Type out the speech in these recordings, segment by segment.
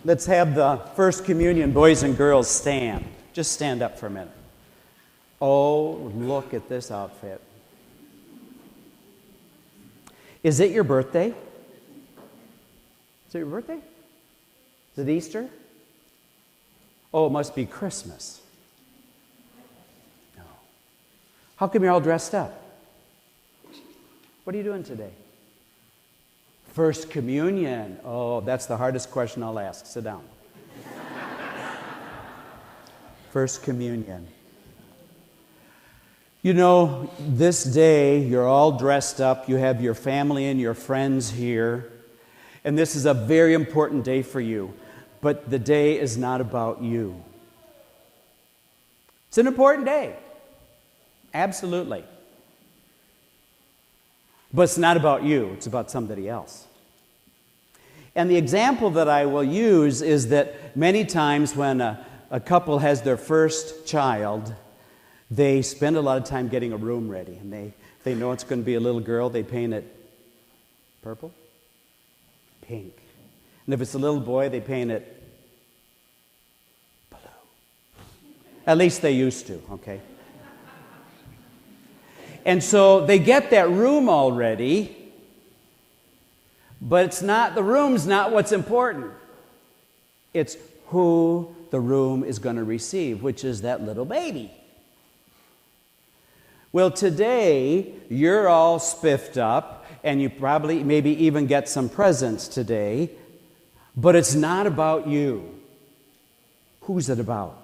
Let's have the First Communion boys and girls stand. Just stand up for a minute. Oh, look at this outfit. Is it your birthday? Is it your birthday? Is it Easter? Oh, it must be Christmas. No. How come you're all dressed up? What are you doing today? First Communion. Oh, that's the hardest question I'll ask. Sit down. First Communion. You know, this day, you're all dressed up. You have your family and your friends here. And this is a very important day for you. But the day is not about you. It's an important day. Absolutely. But it's not about you. It's about somebody else. And the example that I will use is that many times when a couple has their first child, they spend a lot of time getting a room ready. And they know it's going to be a little girl, they paint it purple, pink. And if it's a little boy, they paint it blue. At least they used to, okay? And so they get that room all ready, but the room's not what's important. It's who the room is going to receive, which is that little baby. Well, today, you're all spiffed up, and you probably maybe even get some presents today, but it's not about you. Who's it about?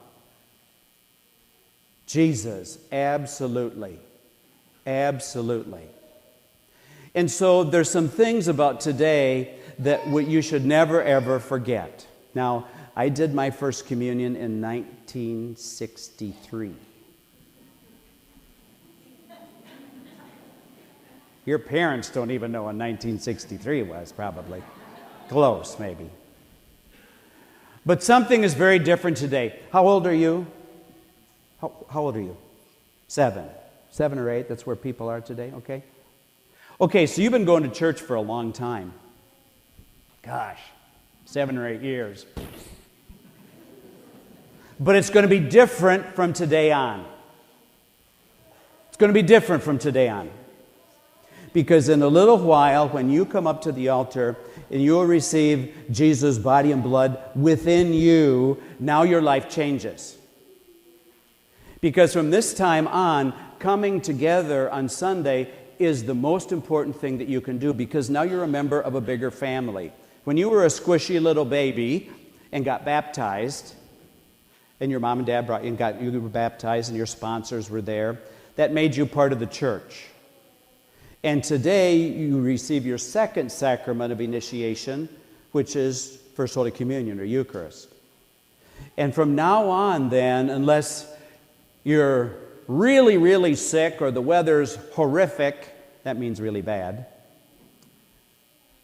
Jesus, absolutely. Absolutely. And so there's some things about today that you should never, ever forget. Now, I did my First Communion in 1963. Your parents don't even know when 1963 was, probably. Close, maybe. But something is very different today. How old are you? How old are you? 7. 7 or 8, that's where people are today, okay? Okay, so you've been going to church for a long time. Gosh, 7 or 8 years. But it's going to be different from today on. It's going to be different from today on. Because in a little while, when you come up to the altar and you will receive Jesus' body and blood within you, now your life changes. Because from this time on, coming together on Sunday is the most important thing that you can do, because now you're a member of a bigger family. When you were a squishy little baby and got baptized, and your mom and dad brought you and you were baptized and your sponsors were there, that made you part of the church. And today you receive your second sacrament of initiation, which is First Holy Communion or Eucharist. And from now on then, unless you're really, really sick or the weather's horrific, that means really bad,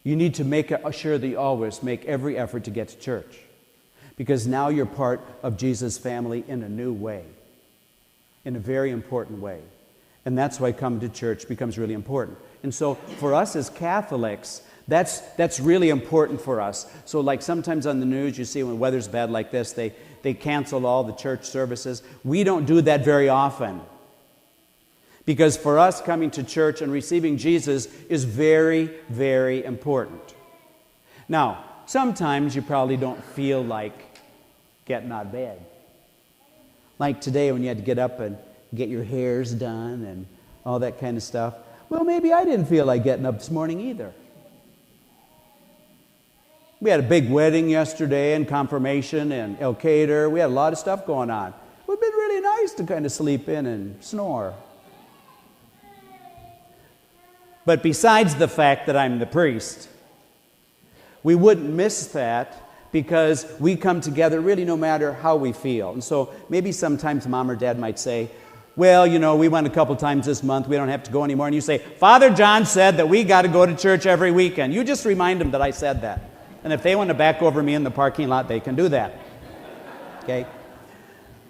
you need to make sure that you always make every effort to get to church. Because now you're part of Jesus' family in a new way, in a very important way. And that's why coming to church becomes really important. And so for us as Catholics, that's really important for us. So like sometimes on the news you see when weather's bad like this, they cancel all the church services. We don't do that very often. Because for us, coming to church and receiving Jesus is very, very important. Now, sometimes you probably don't feel like getting out of bed. Like today when you had to get up and get your hairs done and all that kind of stuff. Well, maybe I didn't feel like getting up this morning either. We had a big wedding yesterday and confirmation and El Cater. We had a lot of stuff going on. It would have been really nice to kind of sleep in and snore. But besides the fact that I'm the priest, we wouldn't miss that because we come together really no matter how we feel. And so maybe sometimes mom or dad might say, well, you know, we went a couple times this month. We don't have to go anymore. And you say, Father John said that we got to go to church every weekend. You just remind them that I said that. And if they want to back over me in the parking lot, they can do that. Okay?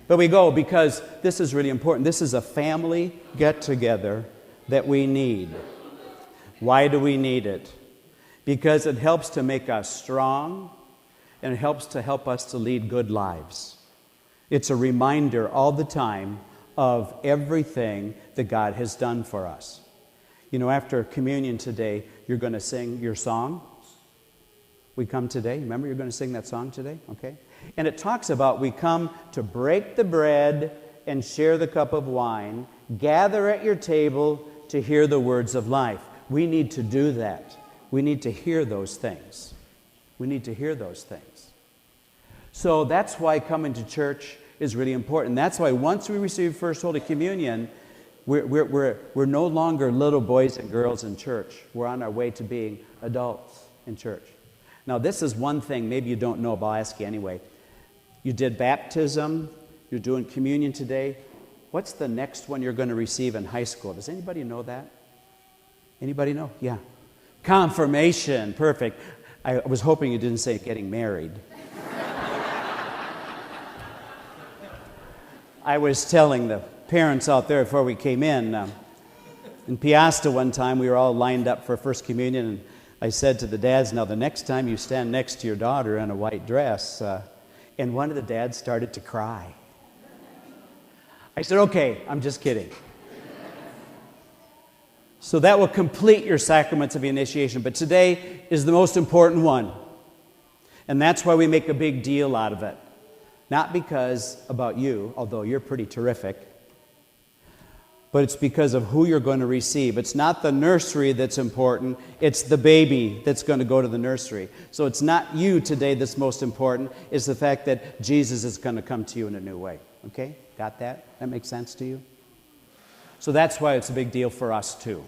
But we go because this is really important. This is a family get-together that we need. Why do we need it? Because it helps to make us strong. and it helps to help us to lead good lives. It's a reminder all the time of everything that God has done for us. You know, after communion today, you're going to sing your song. We come today. Remember, you're going to sing that song today? Okay? And it talks about we come to break the bread and share the cup of wine, gather at your table to hear the words of life. We need to do that. We need to hear those things. We need to hear those things. So that's why coming to church is really important. That's why once we receive First Holy Communion, we're no longer little boys and girls in church. We're on our way to being adults in church. Now, this is one thing maybe you don't know, but I'll ask you anyway. You did baptism. You're doing communion today. What's the next one you're going to receive in high school? Does anybody know that? Anybody know? Yeah. Confirmation. Perfect. I was hoping you didn't say getting married. I was telling the parents out there before we came in Piasta one time, we were all lined up for First Communion, and I said to the dads, now the next time you stand next to your daughter in a white dress, and one of the dads started to cry. I said, okay, I'm just kidding. So that will complete your sacraments of initiation, but today is the most important one, and that's why we make a big deal out of it. Not because about you, although you're pretty terrific, but it's because of who you're going to receive. It's not the nursery that's important, it's the baby that's going to go to the nursery. So it's not you today that's most important, it's the fact that Jesus is going to come to you in a new way. Okay? Got that? That makes sense to you? So that's why it's a big deal for us too,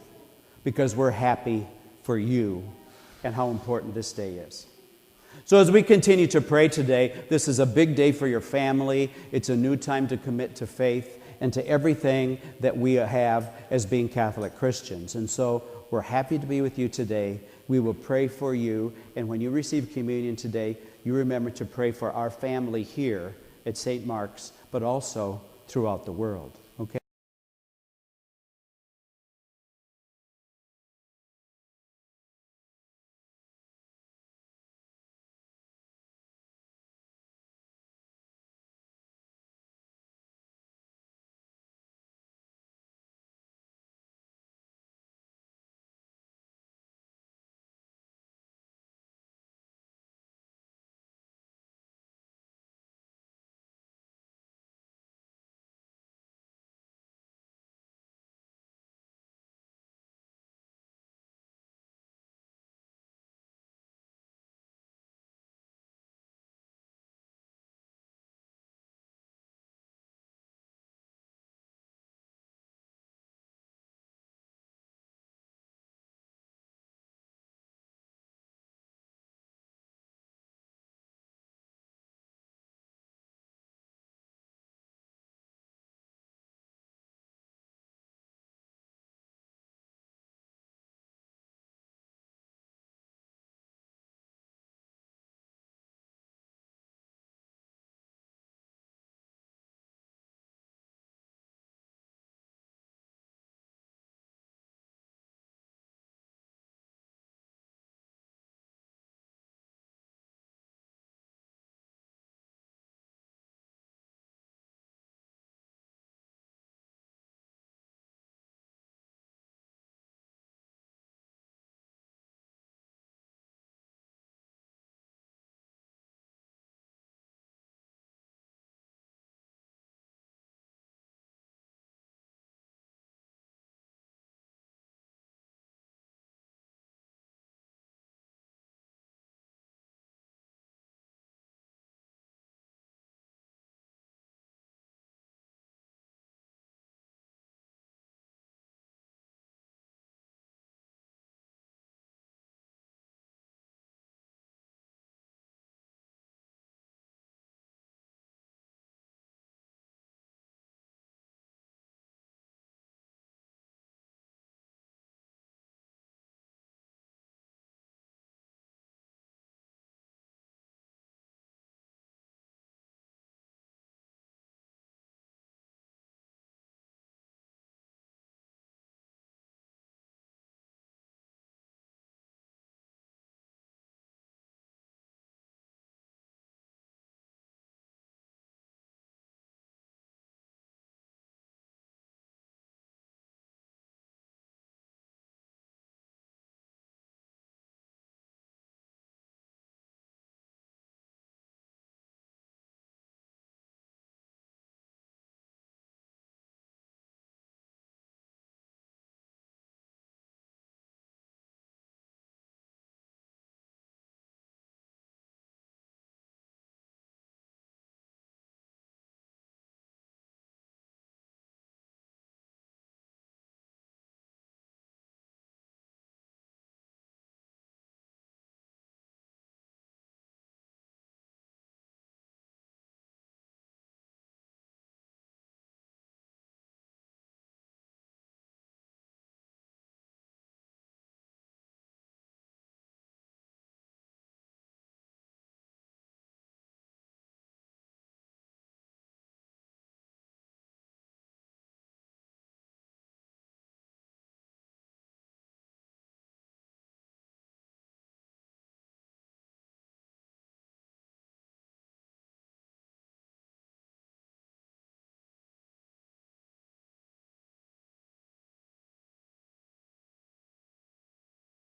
because we're happy for you and how important this day is. So as we continue to pray today, this is a big day for your family. It's a new time to commit to faith and to everything that we have as being Catholic Christians. And so we're happy to be with you today. We will pray for you. And when you receive communion today, you remember to pray for our family here at St. Mark's, but also throughout the world.